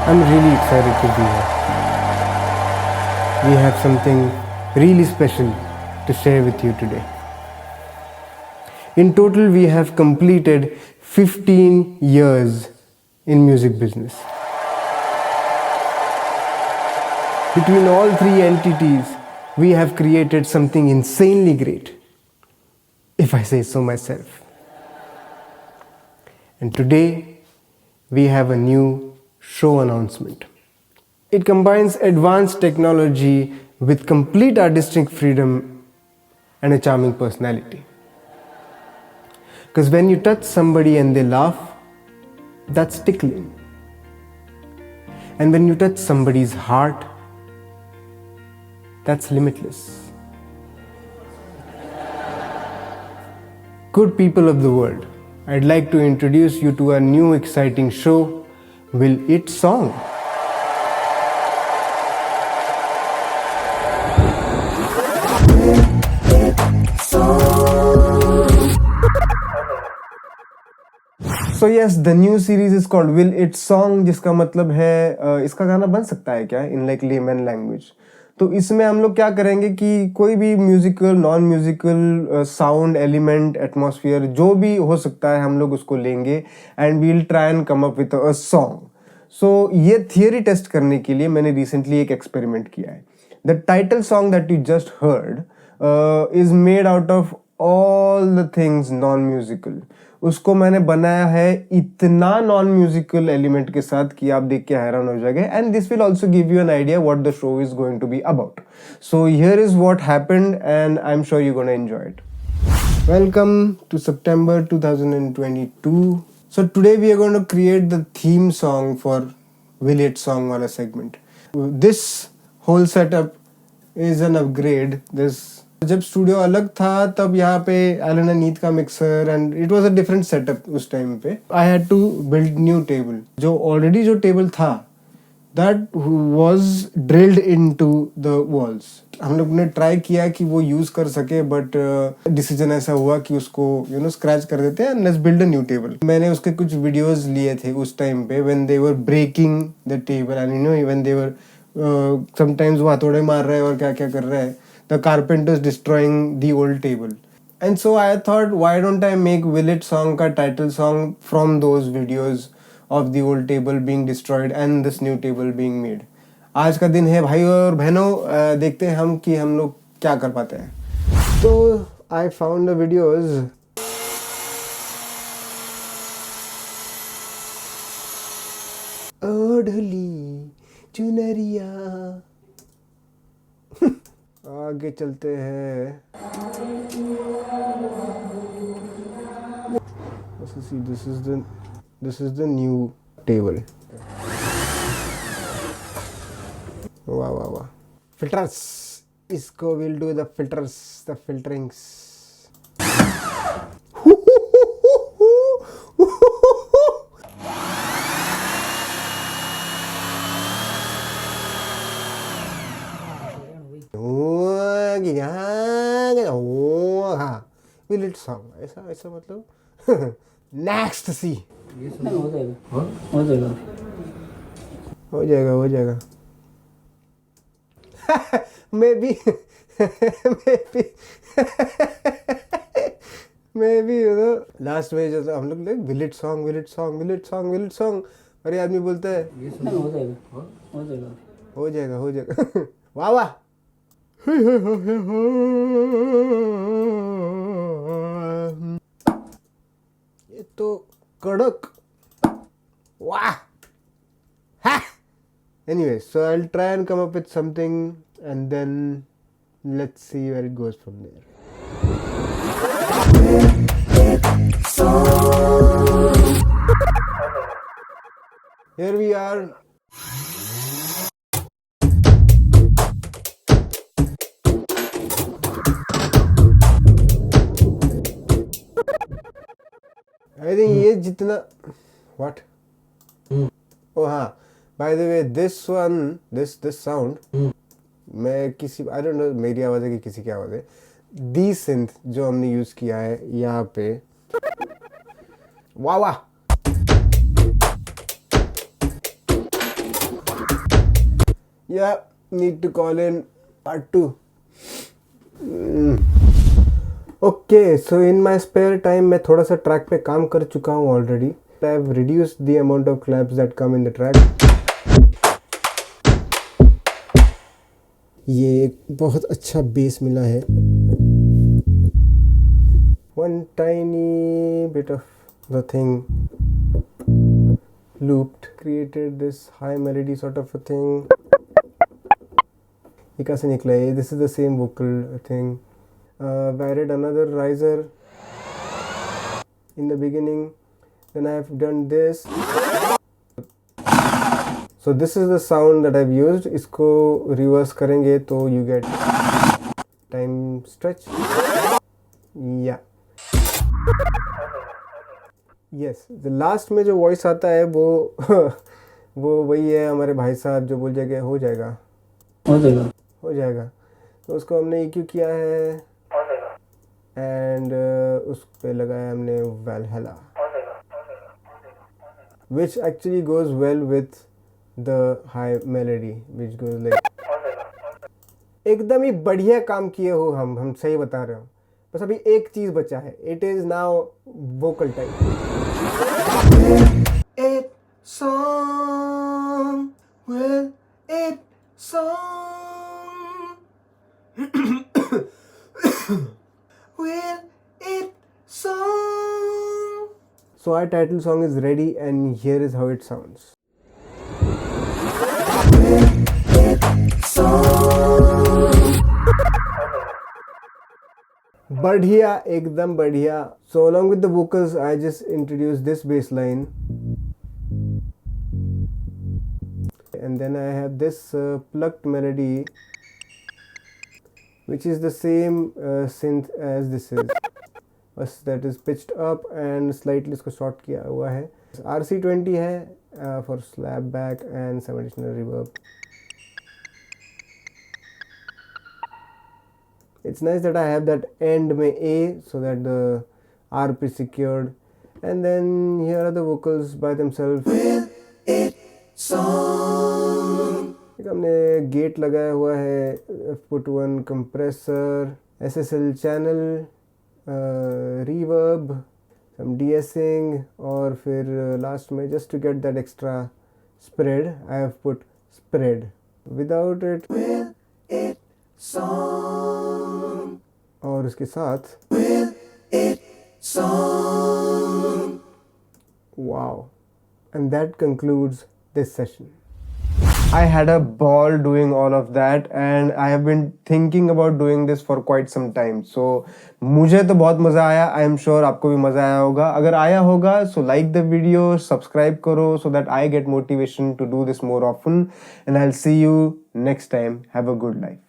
I'm really excited to be here. We have something really special to share with you today. In total, we have completed 15 years in music business. Between all three entities, we have created something insanely great, if I say so myself. And today, we have a new show announcement. It combines advanced technology with complete artistic freedom and a charming personality. Because when you touch somebody and they laugh, that's tickling. And when you touch somebody's heart, that's limitless. Good people of the world, I'd like to introduce you to our new exciting show, Will It Song. So yes, the new series is called Will It Song, जिसका मतलब है इसका गाना बन सकता है क्या in like layman language. तो इसमें हम लोग क्या करेंगे कि कोई भी musical non musical sound element atmosphere जो भी हो सकता है हम लोग उसको लेंगे and will try and come up with a song. So ये थियरी टेस्ट करने के लिए मैंने रिसेंटली एक एक्सपेरिमेंट किया है. The title song that you just heard is made out of all the things non musical. उसको मैंने बनाया है इतना नॉन म्यूजिकल एलिमेंट के साथ कि आप देख के हैरान हो जाएंगे. And this will also give you an idea what the show is going to be about. So here is what happened and I am sure you gonna enjoy it. Welcome to September 2022. So today we are going to create the theme song for Will It Song वाला segment. This whole setup is an upgrade. जब studio अलग था तब यहाँ पे Alan and Neet का mixer and it was a different setup उस time पे. I had to build new table. जो ऑलरेडी जो टेबल था that was drilled into the walls. हम लोग ने ट्राई किया कि वो यूज कर सके बट डिसीजन ऐसा हुआ कि उसको स्क्रैच कर देते हैं and let's build a new table. मैंने उसके कुछ वीडियोस लिए थे उस टाइम पे when they were breaking the table and when they were sometimes वो हथौड़े मार रहे हैं और क्या क्या कर रहे हैं. The carpenters destroying the old table. And so I thought, why don't I make Will It Song का title song from those videos of the old table being destroyed and this new table being made. आज का दिन है भाई और बहनों, देखते हैं हम कि हम लोग क्या कर पाते हैं. So I found the videos. ओढ़ली चुनरिया. आगे चलते हैं. This is the new table. वाह वाह वाह. Filters. इसको will do the filters, the filterings. Will It Song ऐसा मतलब नेक्स्ट सी. हो जाएगा. मे बी लास्ट में जैसे हम लोग Will It Song अरे आदमी बोलता है हो जाएगा. वाह वाह. ये तो कड़क. वाह. Anyway, so I'll try and come up with something and then let's see where it goes from there. Here we are. I think ये जितना what? Oh हाँ. By the way, this sound मैं किसी I don't know मेरी आवाज़ है कि किसी की आवाज़ है. दी सिंथ जो हमने यूज किया है यहाँ पे. वाह वाह. Yeah, need to call in part 2. Okay, so in my spare time मैं थोड़ा सा ट्रैक पे काम कर चुका हूँ already. I have reduced the amount of claps that come in the track. ये एक बहुत अच्छा बेस मिला है. One tiny bit of the thing looped, created this high melody sort of a thing. ये कहाँ से निकला है? This is the same vocal thing. I added another riser in the beginning. Then I have done this. So this is the sound that I've used. इसको reverse करेंगे तो you get time stretch. Yeah. Yes. The last में जो voice आता है वो वो वही है हमारे भाई साहब जो बोल जाएंगे हो जाएगा हो जाएगा. तो उसको हमने EQ किया है एंड उस पे लगाया हमने Valhalla, which actually goes well with the high melody which goes like. एकदम ही बढ़िया काम किए हो हम सही बता रहे हो. बस अभी एक चीज बचा है. It is now vocal type. It song will it song will it song. So our title song is ready and here is how it sounds. बढ़िया, एकदम बढ़िया. So along with the vocals I just introduced this bass line and then I have this plucked melody which is the same synth as this is, बस that is pitched up and slightly इसको short किया हुआ है. RC20 है for slap back and some additional reverb. It's nice that I have that end में A so that the ARP is secured, and then here are the vocals by themselves. Will it song. एक हमने gate लगाया हुआ है. I've put one compressor, SSL channel, reverb, some de-essing, और फिर last में just to get that extra spread I have put spread. Without it will it song. और उसके साथ will it song. Wow. And that concludes this session. I had a ball doing all of that and I have been thinking about doing this for quite some time. So मुझे तो बहुत मज़ा आया. I am sure आपको भी मज़ा आया होगा. अगर आया होगा so like the video, subscribe करो so that I get motivation to do this more often. And I'll see you next time. Have a good life.